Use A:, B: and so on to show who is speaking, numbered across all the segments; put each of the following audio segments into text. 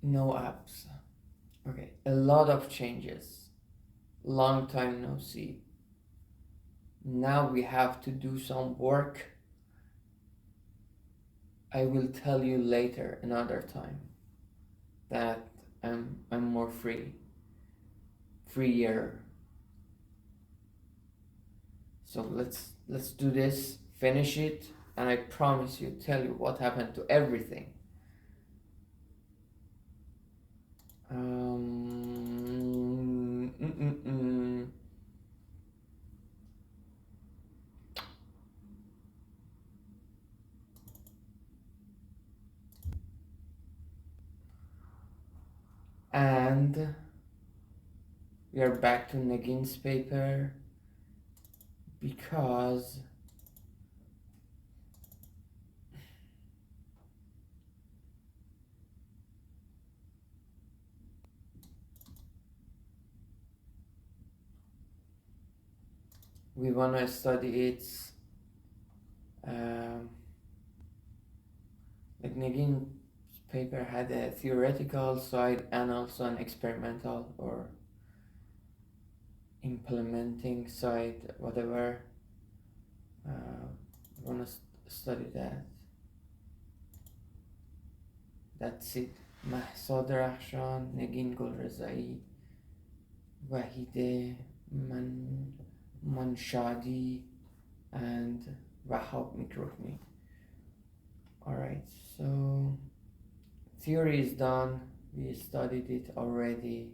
A: No apps. Okay, a lot of changes. Long time no see. Now we have to do some work. I will tell you later, another time, that I'm more freer. So let's do this, finish it, and I promise you, tell you what happened to everything. Um, mm, mm, mm. And we are back to Nagin's paper because we want to study its um, like Nagin's paper had a theoretical side and also an experimental or implementing side, whatever. We want to study that. That's it. مهسا درخشان، نگین گلرضایی، وحیده منشادی, and Wahab Mikrokni. Alright, so theory is done. We studied it already.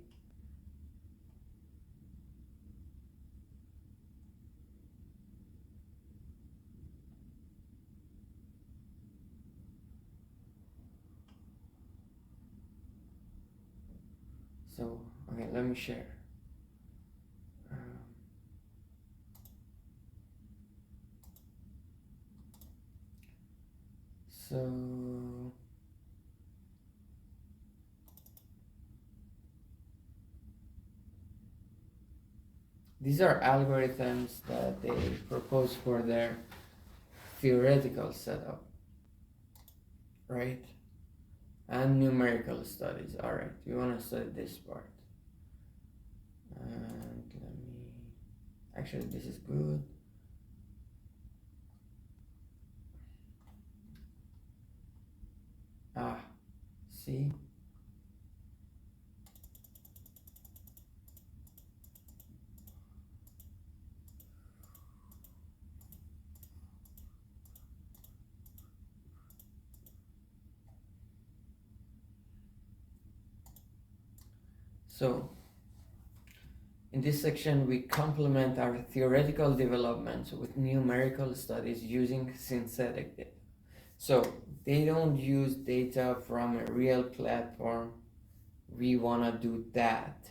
A: So, okay, let me share. So, these are algorithms that they propose for their theoretical setup, right? And numerical studies. Alright, we want to study this part. And let me. Actually, this is good. See? So, in this section, we complement our theoretical developments with numerical studies using synthetic data. So, they don't use data from a real platform. We want to do that.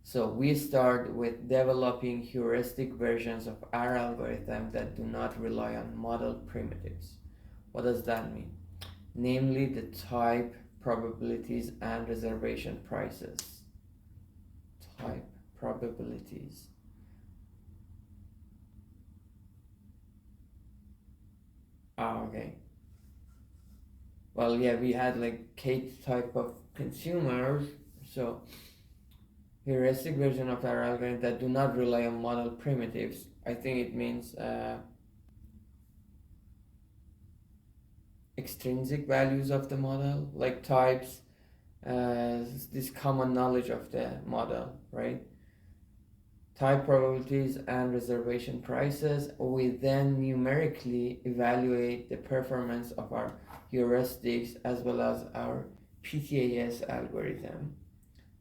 A: So, we start with developing heuristic versions of our algorithm that do not rely on model primitives. What does that mean? Namely, the type, probabilities, and reservation prices. Type, probabilities. Okay. Well, yeah, we had like K type of consumers, so heuristic version of our algorithm that do not rely on model primitives. I think it means extrinsic values of the model, like types, this common knowledge of the model, right? Type probabilities and reservation prices. We then numerically evaluate the performance of our heuristics as well as our PTAS algorithm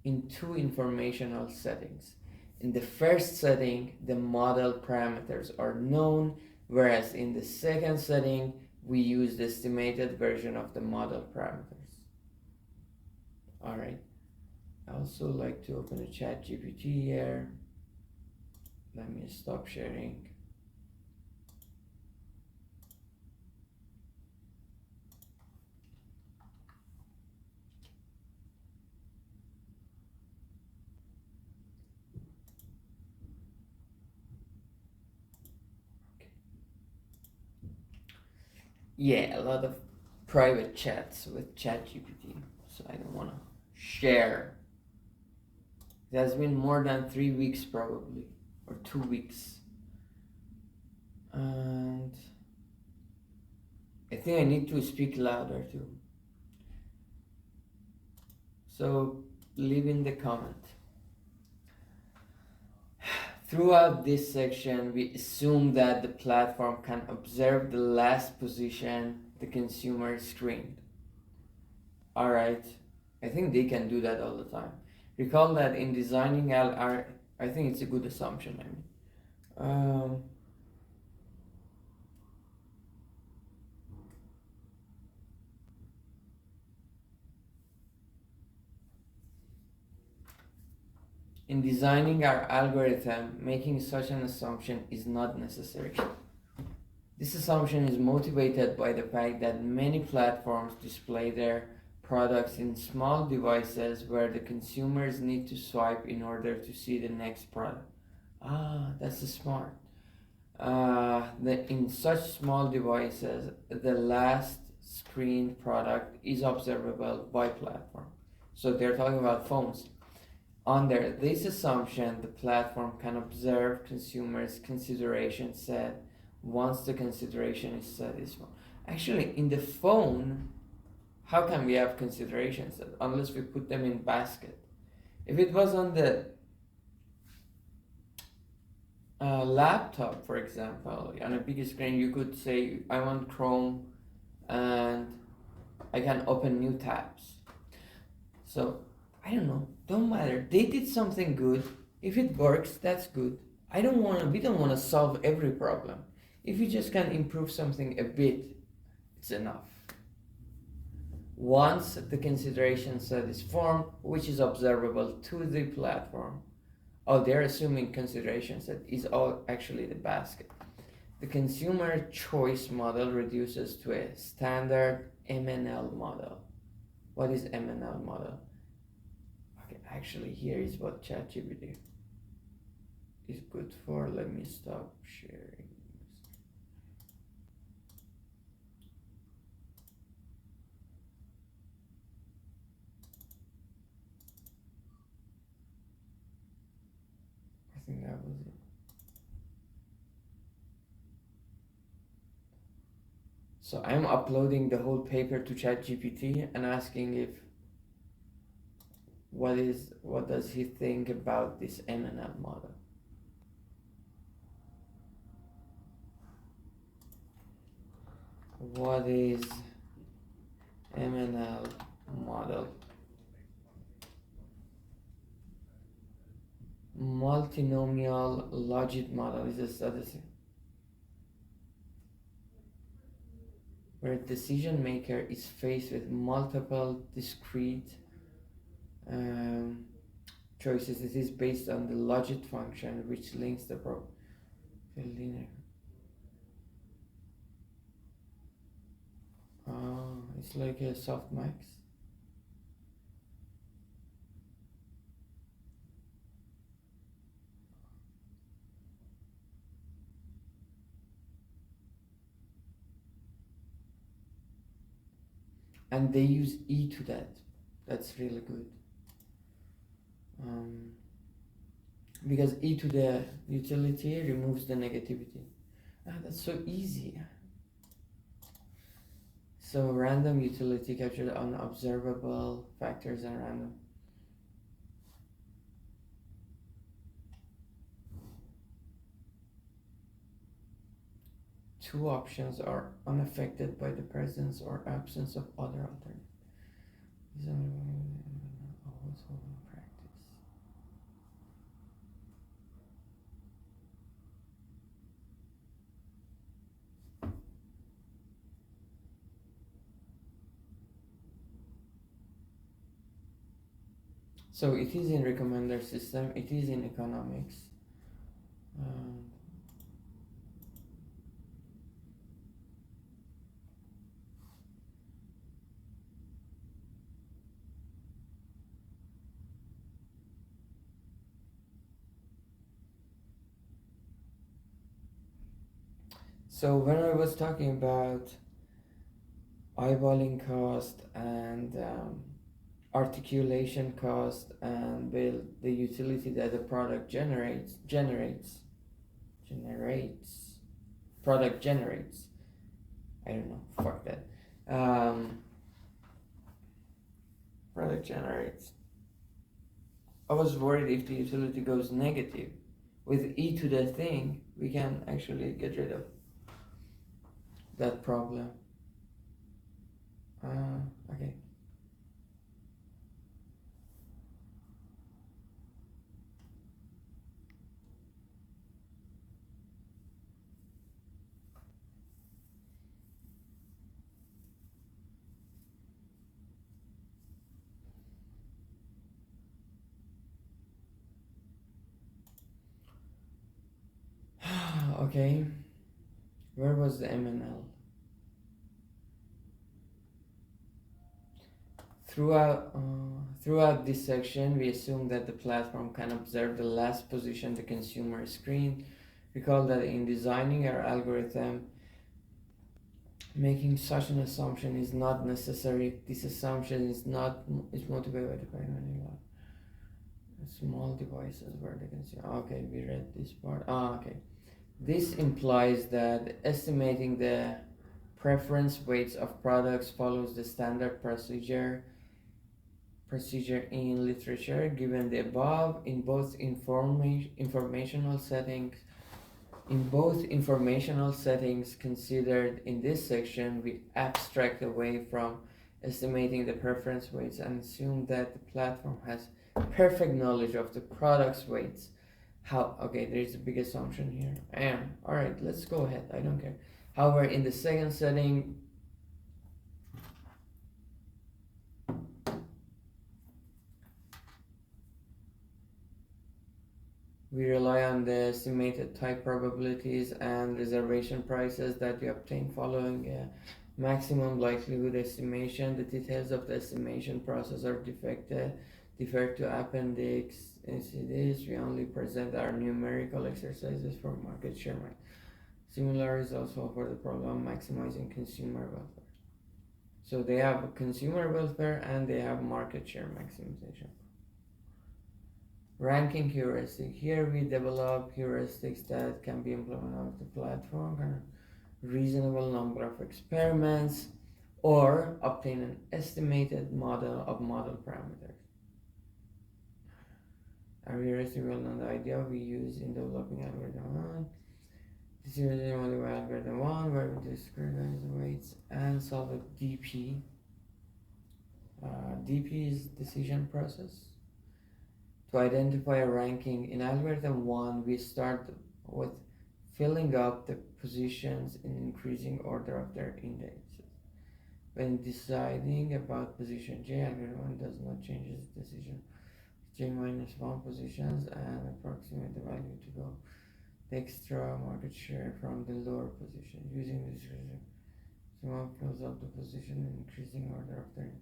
A: in two informational settings. In the first setting, the model parameters are known, whereas in the second setting, we use the estimated version of the model parameters. Alright, I also like to open a ChatGPT here. Let me stop sharing. Yeah, a lot of private chats with ChatGPT, so I don't want to share. It has been more than 3 weeks probably, or 2 weeks, and I think I need to speak louder too. So leave in the comment. Throughout this section, we assume that the platform can observe the last position the consumer screened. Alright, I think they can do that all the time. Recall that in designing I think it's a good assumption. In designing our algorithm, making such an assumption is not necessary. This assumption is motivated by the fact that many platforms display their products in small devices where the consumers need to swipe in order to see the next product. That's smart. In such small devices, the last screened product is observable by platform. So they're talking about phones. Under this assumption, the platform can observe consumers' consideration set once the consideration is satisfied. Actually, in the phone, how can we have consideration set unless we put them in basket? If it was on the laptop, for example, on a big screen, you could say, I want Chrome, and I can open new tabs. So, I don't know, don't matter. They did something good. If it works, that's good. We don't want to solve every problem. If you just can improve something a bit, it's enough. Once the consideration set is formed, which is observable to the platform, they're assuming consideration set is all actually the basket. The consumer choice model reduces to a standard MNL model. What is MNL model? Okay, actually here is what ChatGPT is good for. Let me stop sharing. I think that was it. So I'm uploading the whole paper to ChatGPT and asking if what does he think about this MNL model? What is MNL model? Multinomial logic model is a statistic where a decision maker is faced with multiple discrete choices. It is based on the logic function which links the linear. It's like a softmax. And they use e to that. That's really good. Because e to the utility removes the negativity. That's so easy. So random utility captures unobservable factors and random. Two options are unaffected by the presence or absence of other alternatives. So it is in recommender system, it is in economics. So when I was talking about eyeballing cost and articulation cost and the utility that the product generates product generates. I don't know, fuck that. Product generates. I was worried if the utility goes negative. With e to the thing, we can actually get rid of that problem. Okay. Okay. Where was the MNL? Throughout this section, we assume that the platform can observe the last position the consumer screen. Recall that in designing our algorithm, making such an assumption is not necessary. This assumption is motivated by the primary law. Small devices where they can see. Okay, we read this part. Okay. This implies that estimating the preference weights of products follows the standard procedure in literature. Given the above, in both informational settings considered in this section, we abstract away from estimating the preference weights and assume that the platform has perfect knowledge of the product's weights. Okay, there's a big assumption here. Alright, let's go ahead. I don't care. However, in the second setting, we rely on the estimated type probabilities and reservation prices that we obtain following a maximum likelihood estimation. The details of the estimation process are deferred to appendix. In this, we only present our numerical exercises for market share. Similar is also for the problem maximizing consumer welfare. So they have consumer welfare and they have market share maximization. Ranking heuristic. Here we develop heuristics that can be implemented on the platform and reasonable number of experiments or obtain an estimated model of model parameters. Our heuristic will know the idea we use in developing algorithm 1. This is the only way algorithm 1 where we discretize the weights and solve a DP. DP is decision process. To identify a ranking in algorithm 1, we start with filling up the positions in increasing order of their indexes. When deciding about position J, algorithm 1 does not change its decision. J minus 1 positions and approximate the value to go the extra market share from the lower position. Using this reason, someone fills up the position in increasing order of their.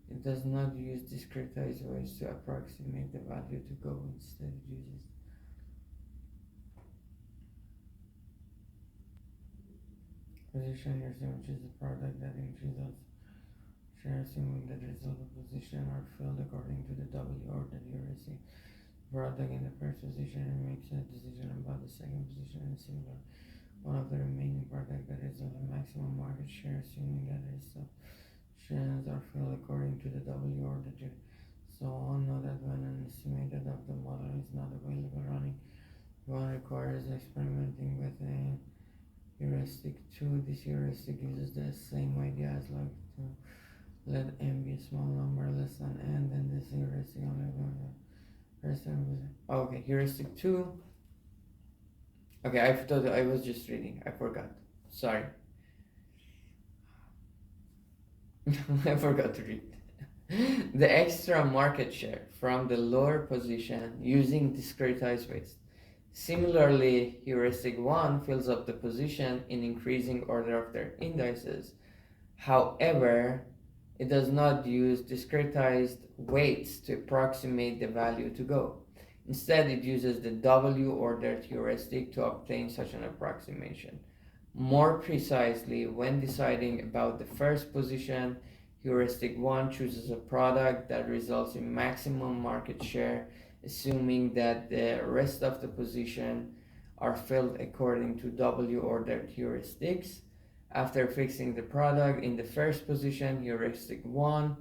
A: It does not use discretized ways to approximate the value to go. Instead, it uses position heuristic, which is the product that increases share, assuming that the result of position are filled according to the W or the heuristic. Product in the first position and makes a decision about the second position and similar. One of the remaining product that is of the maximum market share, assuming that its shares are filled according to the W or the J. So on, know that when an estimated of the model is not available running, one requires experimenting with a heuristic 2. This heuristic uses the same idea as like to let n be a small number less than n, then this heuristic only okay, heuristic 2. Okay, I thought I was just reading. I forgot. Sorry. I forgot to read. The extra market share from the lower position using discretized weights. Similarly, heuristic 1 fills up the position in increasing order of their indices. However, it does not use discretized weights to approximate the value to go. Instead, it uses the W ordered heuristic to obtain such an approximation. More precisely, when deciding about the first position, heuristic 1 chooses a product that results in maximum market share, assuming that the rest of the position are filled according to W ordered heuristics. After fixing the product in the first position, heuristic 1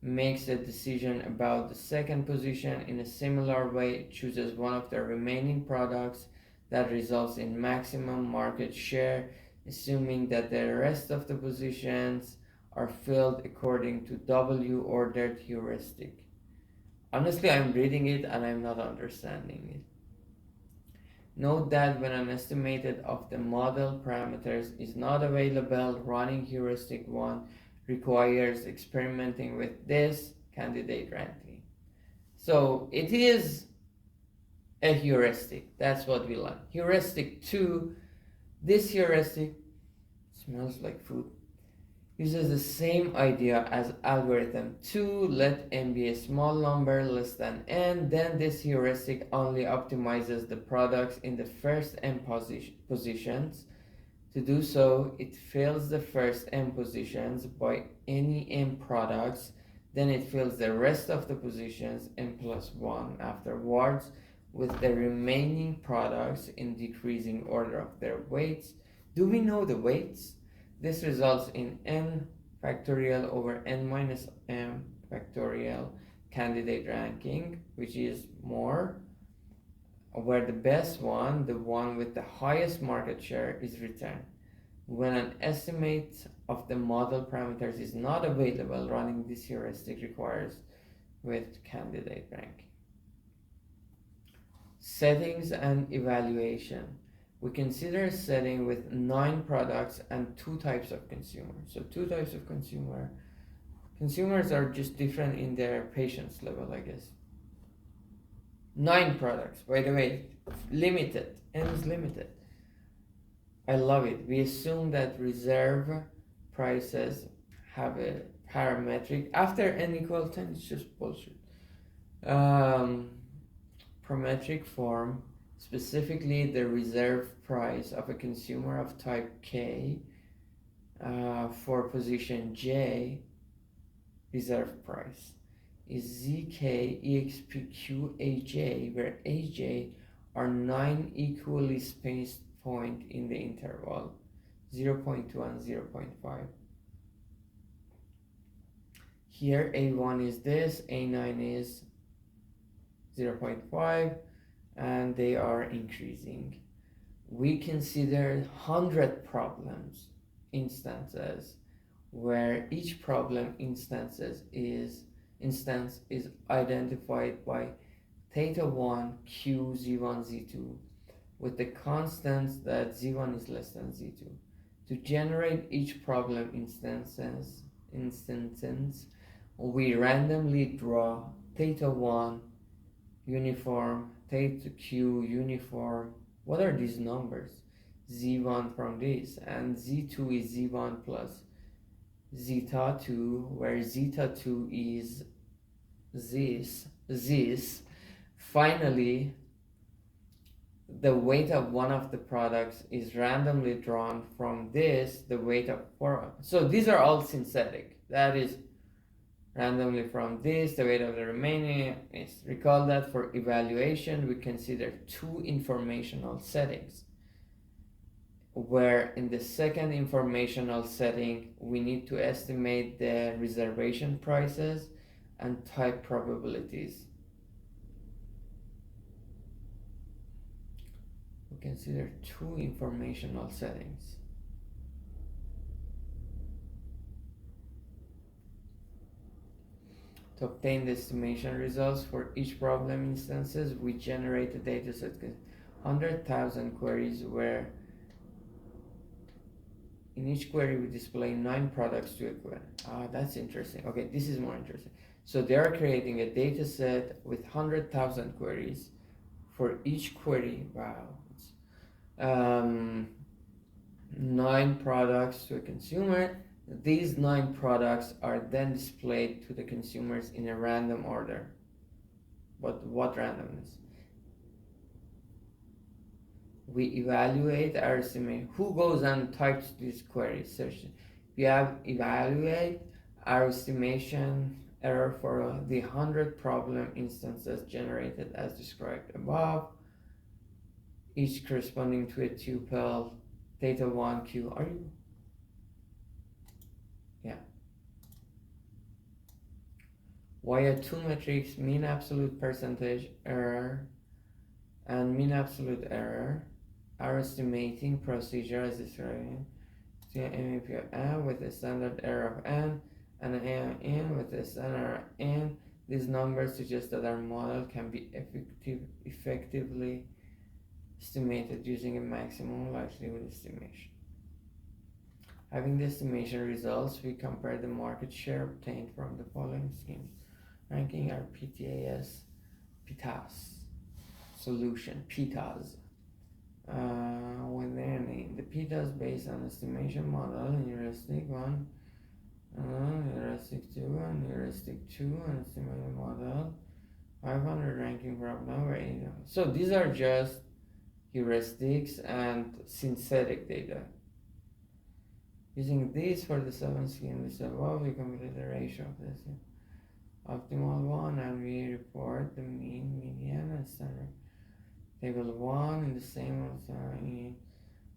A: makes a decision about the second position. In a similar way, it chooses one of the remaining products that results in maximum market share, assuming that the rest of the positions are filled according to W ordered heuristic. Honestly, I'm reading it and I'm not understanding it. Note that when an estimated of the model parameters is not available, running heuristic 1 requires experimenting with this candidate ranking. So it is a heuristic. That's what we learned. Heuristic 2, this heuristic smells like food, uses the same idea as algorithm 2, let n be a small number less than n. Then this heuristic only optimizes the products in the first n positions. To do so, it fills the first n positions by any n products, then it fills the rest of the positions n plus 1 afterwards with the remaining products in decreasing order of their weights. Do we know the weights? This results in n factorial over n minus m factorial candidate ranking, which is more, where the best one, the one with the highest market share, is returned. When an estimate of the model parameters is not available, running this heuristic requires with candidate ranking. Settings and evaluation. We consider a setting with 9 products and 2 types of consumers. So 2 types of consumer. Consumers are just different in their patience level, I guess. 9 products, by the way, limited, n is limited. I love it. We assume that reserve prices have a parametric. After n equals 10, it's just bullshit. Parametric form, specifically the reserve price of a consumer of type K for position J, reserve price, is ZK EXP QAJ, where AJ are 9 equally spaced points in the interval 0.2 and 0.5. Here A1 is this, A9 is 0.5, and they are increasing. We consider 100 problems instances where each problem instance is identified by theta 1 q z1 z2 with the constants that z1 is less than z2. To generate each problem instances, we randomly draw theta 1 uniform, theta q uniform. What are these numbers? Z1 from this, and Z2 is Z1 plus zeta 2, where zeta 2 is this. Finally, the weight of one of the products is randomly drawn from this, the weight of 4. So these are all synthetic. That is randomly from this, the weight of the remaining is. Recall that for evaluation, we consider 2 informational settings, where in the second informational setting, we need to estimate the reservation prices and type probabilities. We consider 2 informational settings. To obtain the estimation results for each problem instances, we generate a dataset with 100,000 queries, where in each query we display 9 products to a query. That's interesting. Okay, this is more interesting. So they are creating a dataset with 100,000 queries. For each query, wow, it's 9 products to a consumer. These 9 products are then displayed to the consumers in a random order. But what randomness? we evaluate our estimate. Who goes and types these queries? Search. We have evaluate our estimation error for the 100 problem instances generated as described above, each corresponding to a tuple theta 1 q. Are you? Yeah. Via two metrics, mean absolute percentage error and mean absolute error, our estimating procedure as described to MEP of n with a standard error of n and an n with a standard error of n. These numbers suggest that our model can be effectively estimated using a maximum likelihood estimation. Having the estimation results, we compare the market share obtained from the following schemes, ranking our PTAS solution, PTAS. When they're named, the PTAS based on estimation model, heuristic 1, heuristic 2, and heuristic 2, and estimated model, 500 ranking problem, over 8. So these are just heuristics and synthetic data. Using these for the 7 schemes above, we compute the ratio of this optimal one, and we report the mean, median, and standard. Table 1 in the same in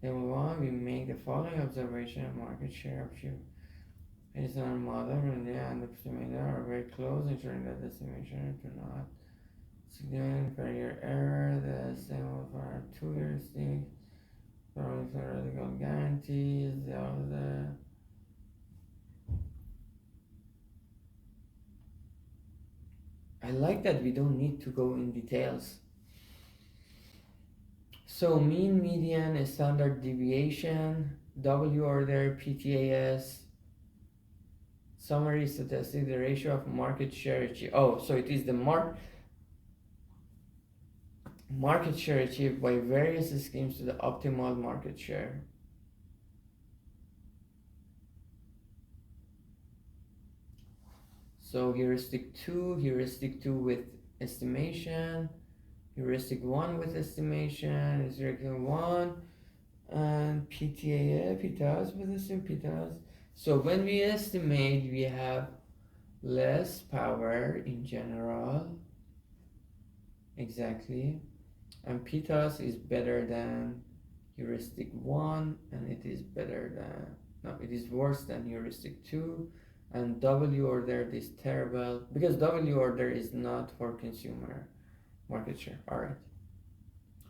A: Table 1, we make the following observation of market share of Q. Based on our model, and the estimator are very close, ensuring that the estimation do not significant failure error. The same for our 2 heuristics. Theoretical guarantees, I like that we don't need to go in details. So mean, median, standard deviation, W order, PTAS, summary statistic, the ratio of market share achieved. Oh, so it is the market share achieved by various schemes to the optimal market share. So heuristic 2 with estimation, heuristic 1 with estimation, heuristic 1, and PTAS with PTAS. So when we estimate, we have less power in general, exactly, and PTAS is better than heuristic 1, and it is better than, no, it is worse than heuristic 2, and W ordered is terrible, because W order is not for consumer market share. Alright,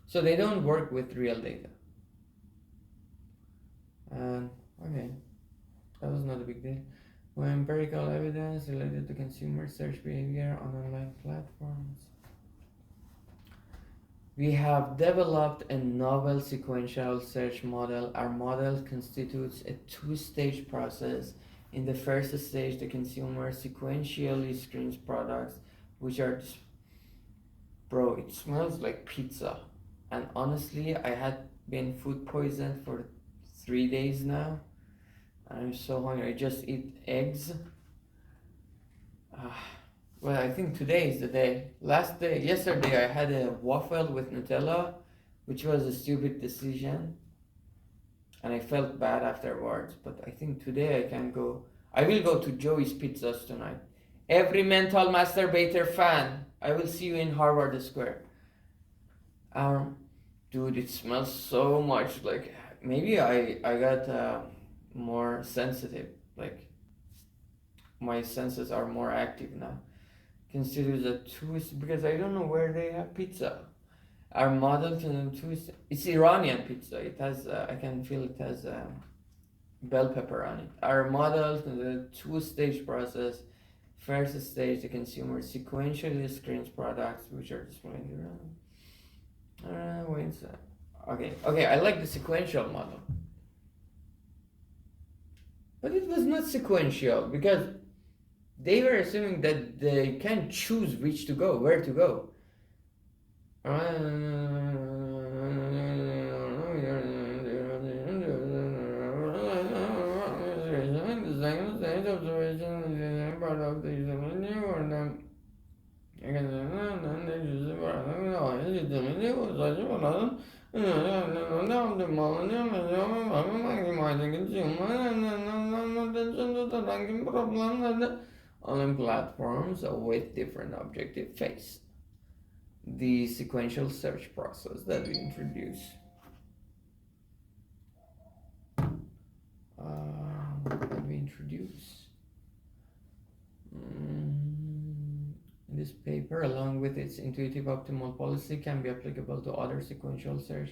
A: so they don't work with real data. And okay, that was not a big deal. When empirical evidence related to consumer search behavior on online platforms. We have developed a novel sequential search model. Our model constitutes a two-stage process. In the first stage, the consumer sequentially screens products, which are bro, it smells like pizza. And honestly, I had been food poisoned for 3 days now. I'm so hungry. I just eat eggs. Well, I think today is the day. Yesterday I had a waffle with Nutella, which was a stupid decision. And I felt bad afterwards. But I think today I will go to Joey's Pizzas tonight. Every mental masturbator fan, I will see you in Harvard Square. Dude, it smells so much like, maybe I got more sensitive, like my senses are more active now. Consider the twist, because I don't know where they have pizza. Our model to the twist, it's Iranian pizza. It has, I can feel it has bell pepper on it. Our model to the two-stage process. First stage, the consumer sequentially screens products which are displayed around. Wait. Okay, I like the sequential model. But it was not sequential because they were assuming that they can choose where to go. maximizing consumer attention to the ranking problem that online platforms with different objective face. The sequential search process that we introduce. That we introduce. This paper, along with its intuitive optimal policy, can be applicable to other sequential search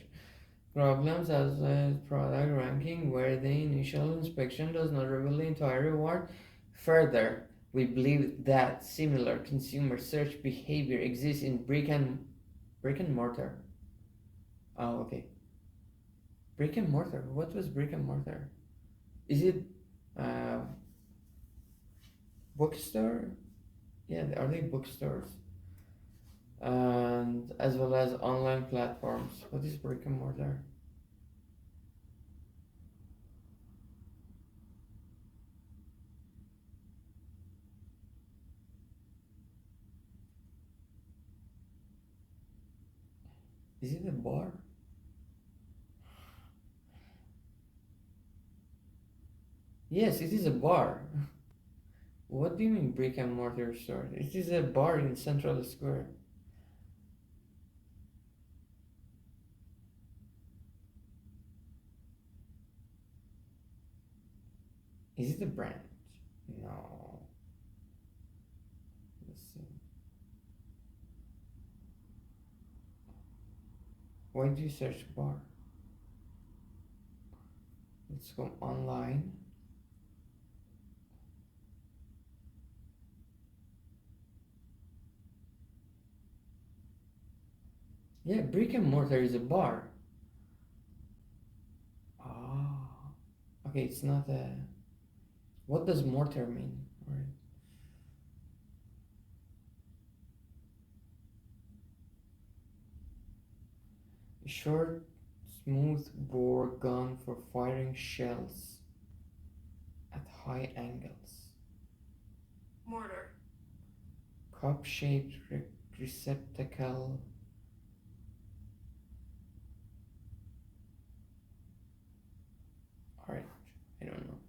A: problems as product ranking, where the initial inspection does not reveal the entire reward. Further, we believe that similar consumer search behavior exists in brick and mortar. Oh, okay. Brick and mortar. What was brick and mortar? Is it bookstore? Yeah, are they bookstores? And as well as online platforms. What is brick and mortar? Is it a bar? Yes, it is a bar. What do you mean brick and mortar store? It is a bar in Central Square. Is it a brand? No. Let's see. Why do you search bar? Let's go online. Yeah, brick and mortar is a bar. Ah, okay, it's not a. What does mortar mean? Right. A short, smooth bore gun for firing shells at high angles.
B: Mortar.
A: Cup-shaped receptacle. Alright, I don't know.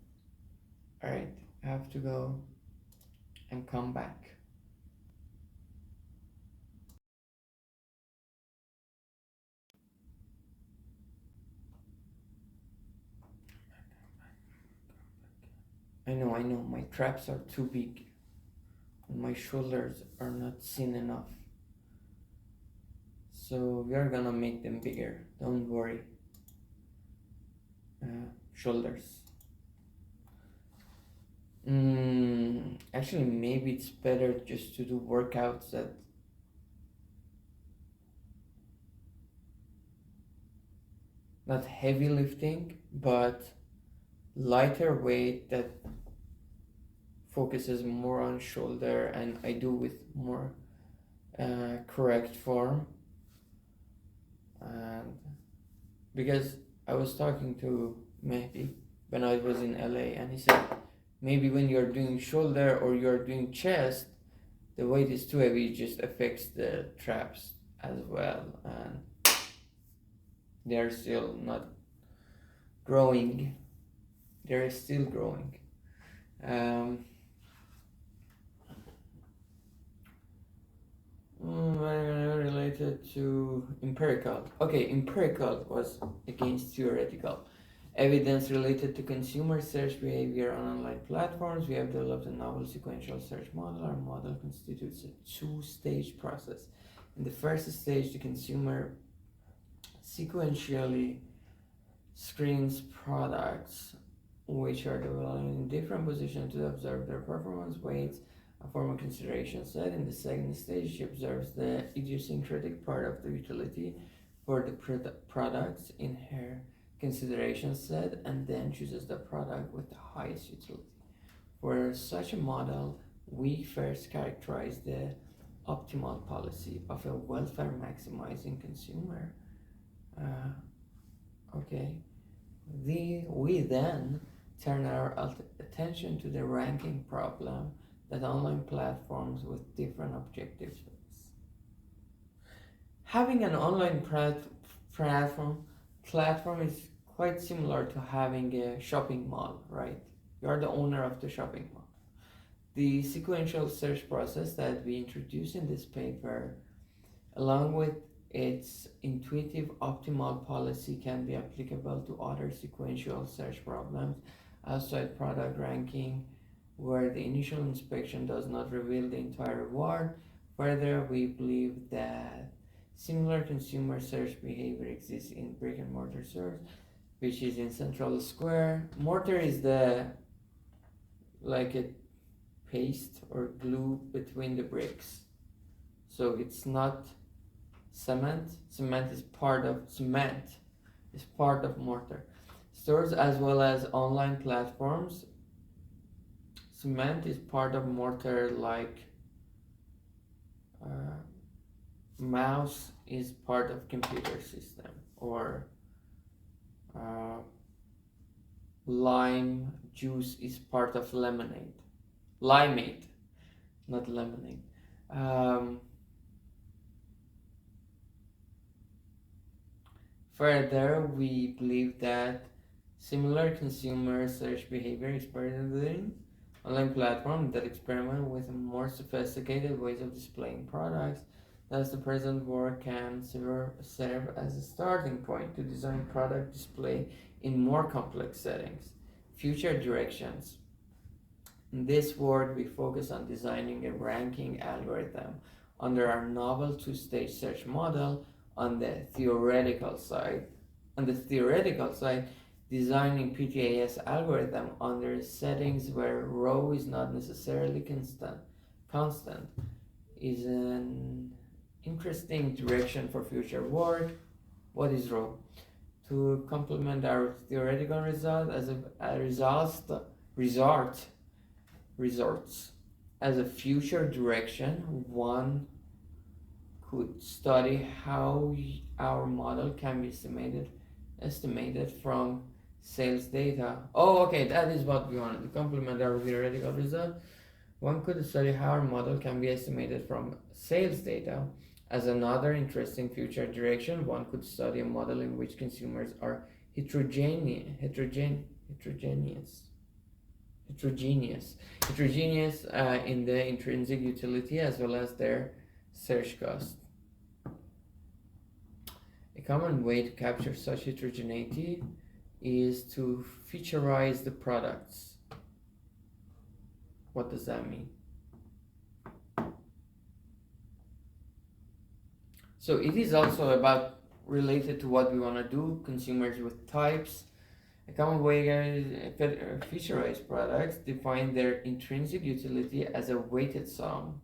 A: Alright, I have to go and come back. I know, my traps are too big. And my shoulders are not thin enough. So we are gonna make them bigger, don't worry. Shoulders. Actually, maybe it's better just to do workouts that not heavy lifting, but lighter weight that focuses more on shoulder, and I do with more correct form. And because I was talking to Mehdi when I was in LA, and he said maybe when you're doing shoulder or you're doing chest, the weight is too heavy, it just affects the traps as well, and they're still not growing. They're still growing. Related to empirical. Okay, empirical was against theoretical. Evidence related to consumer search behavior on online platforms. We have developed a novel sequential search model. Our model constitutes a two-stage process. In the first stage, the consumer sequentially screens products which are developed in different positions to observe their performance, weights, a formal consideration set. In the second stage, she observes the idiosyncratic part of the utility for the products in her consideration set and then chooses the product with the highest utility. For such a model, we first characterize the optimal policy of a welfare maximizing consumer. Okay. We then turn our attention to the ranking problem that online platforms with different objectives face. Having an online platform. Platform is quite similar to having a shopping mall, right? You are the owner of the shopping mall. The sequential search process that we introduce in this paper, along with its intuitive optimal policy, can be applicable to other sequential search problems outside product ranking where the initial inspection does not reveal the entire reward. Further, we believe that similar consumer search behavior exists in brick and mortar stores, which is in Central Square. Mortar is the like a paste or glue between the bricks. So it's not cement. Cement is part of mortar. Stores as well as online platforms. Cement is part of mortar, like uh, mouse is part of computer system, or uh, lime juice is part of lemonade. Limeade, not lemonade. Um, Further, we believe that similar consumer search behavior is present in online platforms that experiment with more sophisticated ways of displaying products. Thus, the present work can serve as a starting point to design product display in more complex settings. Future directions. In this work, we focus on designing a ranking algorithm under our novel two-stage search model on the theoretical side. On the theoretical side, designing PTAS algorithm under settings where rho is not necessarily constant is an interesting direction for future work. What is rho? To complement our theoretical result as a resorts as a future direction, one could study how our model can be estimated from sales data. Oh, okay, that is what we wanted to complement our theoretical result. One could study how our model can be estimated from sales data. As another interesting future direction, one could study a model in which consumers are heterogeneous in the intrinsic utility as well as their search cost. A common way to capture such heterogeneity is to featureize the products. What does that mean? So it is also about related to what we want to do, consumers with types. A common way to featureize products define their intrinsic utility as a weighted sum,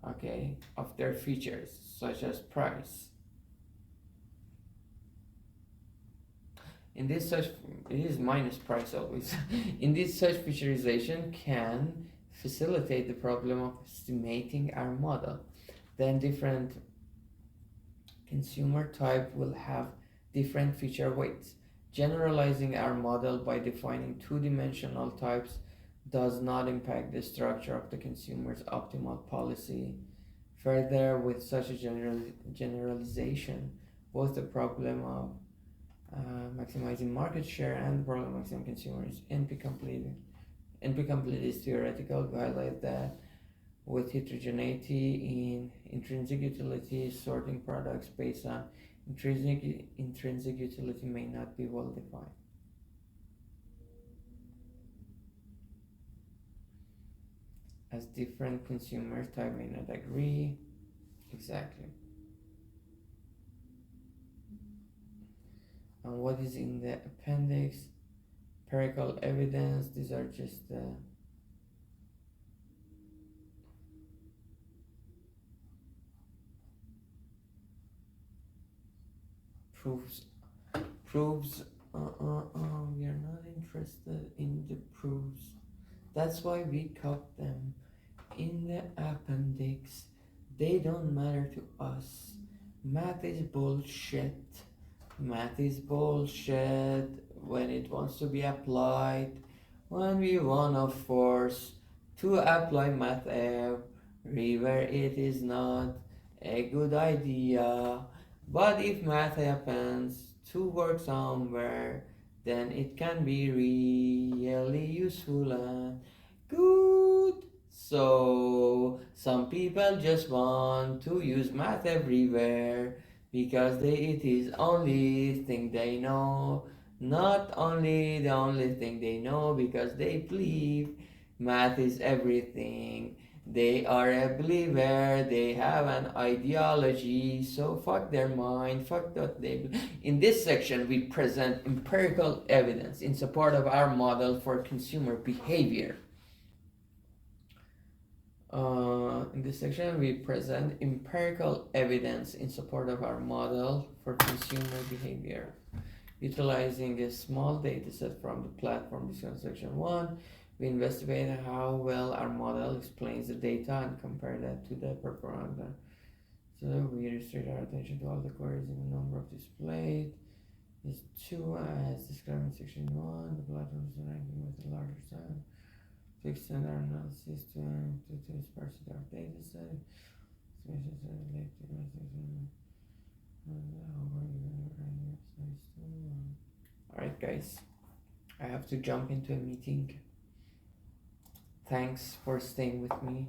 A: okay, of their features, such as price. In this such, it is minus price always. In this such featureization can facilitate the problem of estimating our model. Then different consumer type will have different feature weights. Generalizing our model by defining two-dimensional types does not impact the structure of the consumer's optimal policy. Further, with such a generalization, both the problem of maximizing market share and the problem of maximizing consumers NP complete is theoretical. We highlight that with heterogeneity in intrinsic utility, sorting products based on intrinsic utility may not be well defined. As different consumer type may not agree. Exactly. And what is in the appendix? Empirical evidence. These are just proofs. We are not interested in the proofs. That's why we cut them in the appendix. They don't matter to us. Math is bullshit. Math is bullshit when it wants to be applied. When we want to force to apply math where it is not a good idea. But if math happens to work somewhere, then it can be really useful and good. So some people just want to use math everywhere because it is only thing they know, not only the only thing they know because they believe math is everything. They are a believer, they have an ideology, so fuck their mind, fuck what they believe. In this section, we present empirical evidence in support of our model for consumer behavior. In this section, we present empirical evidence in support of our model for consumer behavior. Utilizing a small dataset from the platform discussion section 1, we investigate how well our model explains the data and compare that to the parameter. So we restrict our attention to all the queries in the number of displayed. Is 2 as described in section 1. The platform is ranking with a larger size. To extend our analysis to sparsity of data set. Alright, guys, I have to jump into a meeting. Thanks for staying with me.